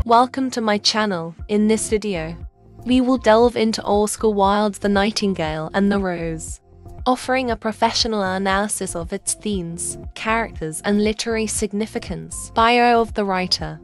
Welcome to my channel. In this video, we will delve into Oscar Wilde's The Nightingale and the Rose, offering a professional analysis of its themes, characters, and literary significance. Bio of the writer.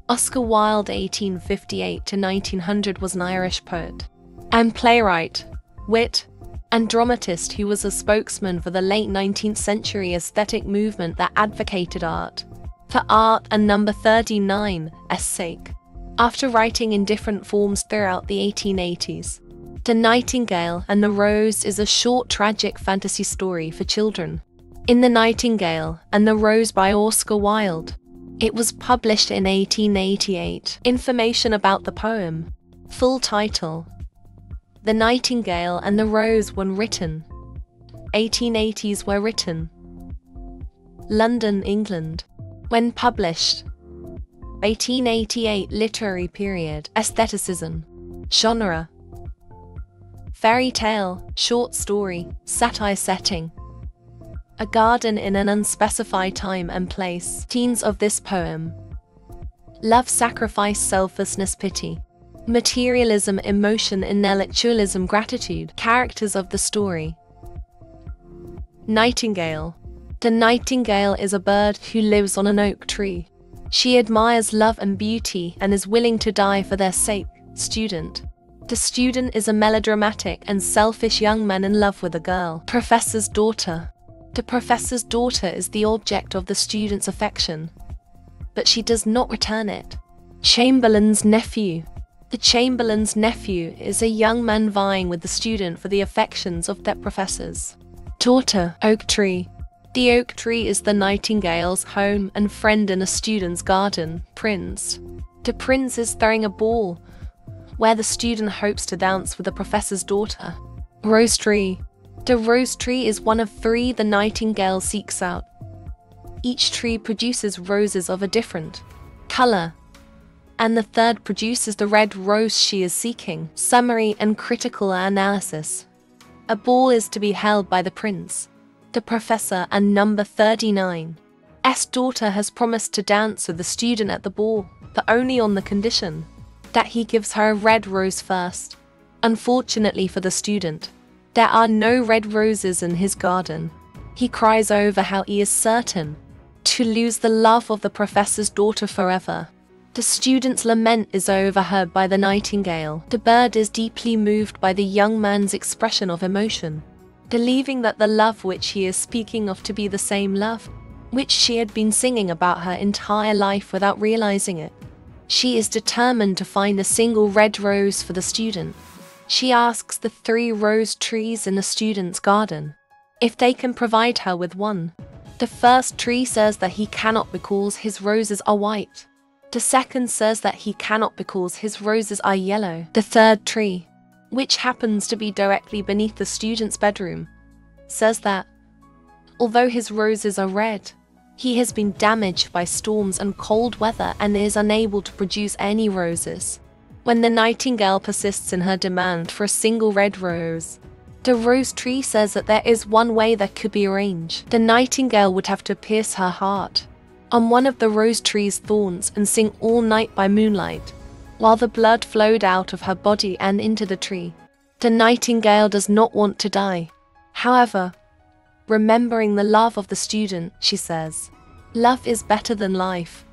Oscar Wilde (1858–1900) was an Irish poet and playwright, wit, and dramatist who was a spokesman for the late 19th century aesthetic movement that advocated art for art and number 39's sake. After writing in different forms throughout the 1880s, The Nightingale and the Rose is a short tragic fantasy story for children. In The Nightingale and the Rose by Oscar Wilde, it was published in 1888. Information about the poem. Full title: The Nightingale and the Rose. When written, 1880s. Were written, London, England. When published, 1888. Literary period. Aestheticism. Genre: fairy tale, short story, satire. Setting: a garden in an unspecified time and place. Themes of this poem: love, sacrifice, selflessness, pity, materialism, emotion, intellectualism, gratitude. Characters of the story. Nightingale. The nightingale is a bird who lives on an oak tree. She admires love and beauty and is willing to die for their sake. Student. The student is a melodramatic and selfish young man in love with a girl. Professor's daughter. The professor's daughter is the object of the student's affection, but she does not return it. Chamberlain's nephew. The chamberlain's nephew is a young man vying with the student for the affections of that professor's daughter. Oak tree. The oak tree is the nightingale's home and friend in a student's garden. Prince. The prince is throwing a ball where the student hopes to dance with the professor's daughter. Rose tree. The rose tree is one of three the nightingale seeks out. Each tree produces roses of a different color, and the third produces the red rose she is seeking. Summary and critical analysis. A ball is to be held by the prince, the professor, and number 39's daughter has promised to dance with the student at the ball, but only on the condition that he gives her a red rose first. Unfortunately for the student, there are no red roses in his garden. He cries over how he is certain to lose the love of the professor's daughter forever. The student's lament is overheard by the nightingale. The bird is deeply moved by the young man's expression of emotion, believing that the love which he is speaking of to be the same love which she had been singing about her entire life without realizing it. She is determined to find a single red rose for the student. She asks the 3 rose trees in the student's garden if they can provide her with one. The first tree says that he cannot because his roses are white. The second says that he cannot because his roses are yellow. The third tree, which happens to be directly beneath the student's bedroom, says that, although his roses are red, he has been damaged by storms and cold weather and is unable to produce any roses. When the nightingale persists in her demand for a single red rose, the rose tree says that there is one way that could be arranged. The nightingale would have to pierce her heart on one of the rose tree's thorns and sing all night by moonlight, while the blood flowed out of her body and into the tree. The nightingale does not want to die. However, remembering the love of the student, she says, "Love is better than life.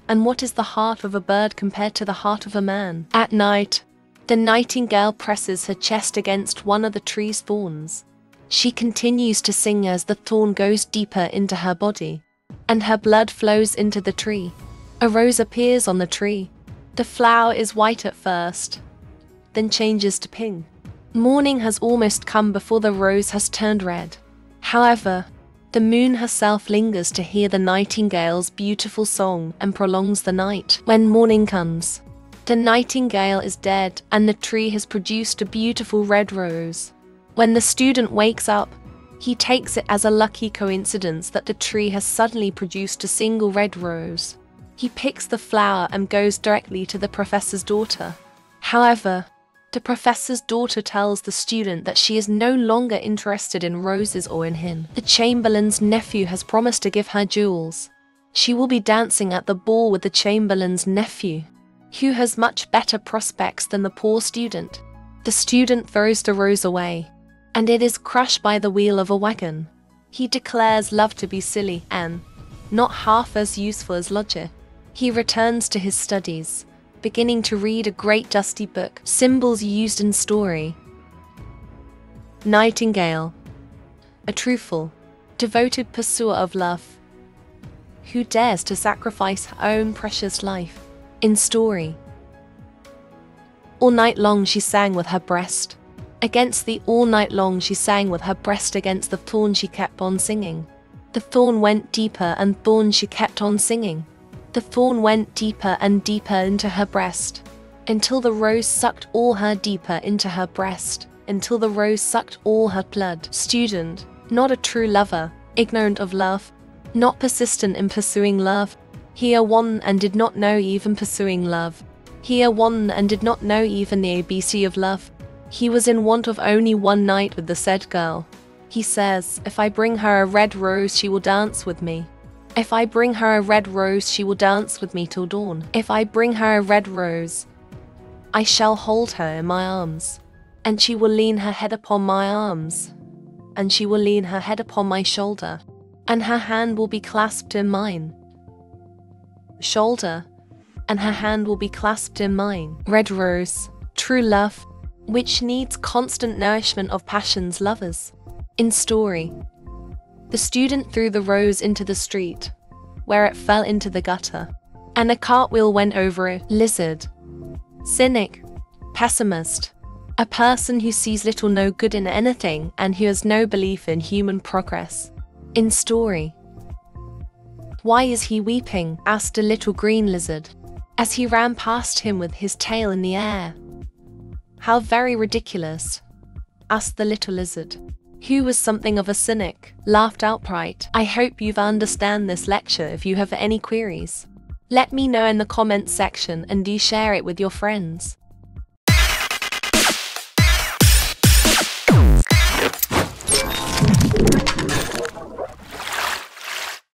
And what is the heart of a bird compared to the heart of a man?" At night, the nightingale presses her chest against one of the tree's thorns. She continues to sing as the thorn goes deeper into her body, and her blood flows into the tree. A rose appears on the tree. The flower is white at first, then changes to pink. Morning has almost come before the rose has turned red. However, the moon herself lingers to hear the nightingale's beautiful song and prolongs the night. When morning comes, the nightingale is dead and the tree has produced a beautiful red rose. When the student wakes up, he takes it as a lucky coincidence that the tree has suddenly produced a single red rose. He picks the flower and goes directly to the professor's daughter. However, the professor's daughter tells the student that she is no longer interested in roses or in him. The chamberlain's nephew has promised to give her jewels. She will be dancing at the ball with the chamberlain's nephew, who has much better prospects than the poor student. The student throws the rose away, and it is crushed by the wheel of a wagon. He declares love to be silly and not half as useful as logic. He returns to his studies, beginning to read a great dusty book, Symbols Used in Story. Nightingale, a truthful, devoted pursuer of love, who dares to sacrifice her own precious life in story. All night long she sang with her breast against the all night long she sang with her breast against the thorn. She kept on singing. The thorn went deeper and thorn. She kept on singing. The thorn went deeper and deeper into her breast, until the rose sucked all her deeper into her breast, until the rose sucked all her blood. Student, not a true lover, ignorant of love, not persistent in pursuing love. He won and did not know even pursuing love. He won and did not know even the ABC of love. He was in want of only one night with the said girl. He says, if I bring her a red rose, she will dance with me. If I bring her a red rose, she will dance with me till dawn. If I bring her a red rose, I shall hold her in my arms, and she will lean her head upon my arms, and she will lean her head upon my shoulder, and her hand will be clasped in mine. Shoulder, and her hand will be clasped in mine. Red rose, true love, which needs constant nourishment of passion's lovers. In story, the student threw the rose into the street, where it fell into the gutter, and a cartwheel went over it. Lizard, cynic, pessimist, a person who sees little no good in anything and who has no belief in human progress. In story, why is he weeping? Asked a little green lizard, as he ran past him with his tail in the air. How very ridiculous, asked the little lizard, who was something of a cynic, laughed outright. I hope you've understand this lecture. If you have any queries, let me know in the comments section and do share it with your friends.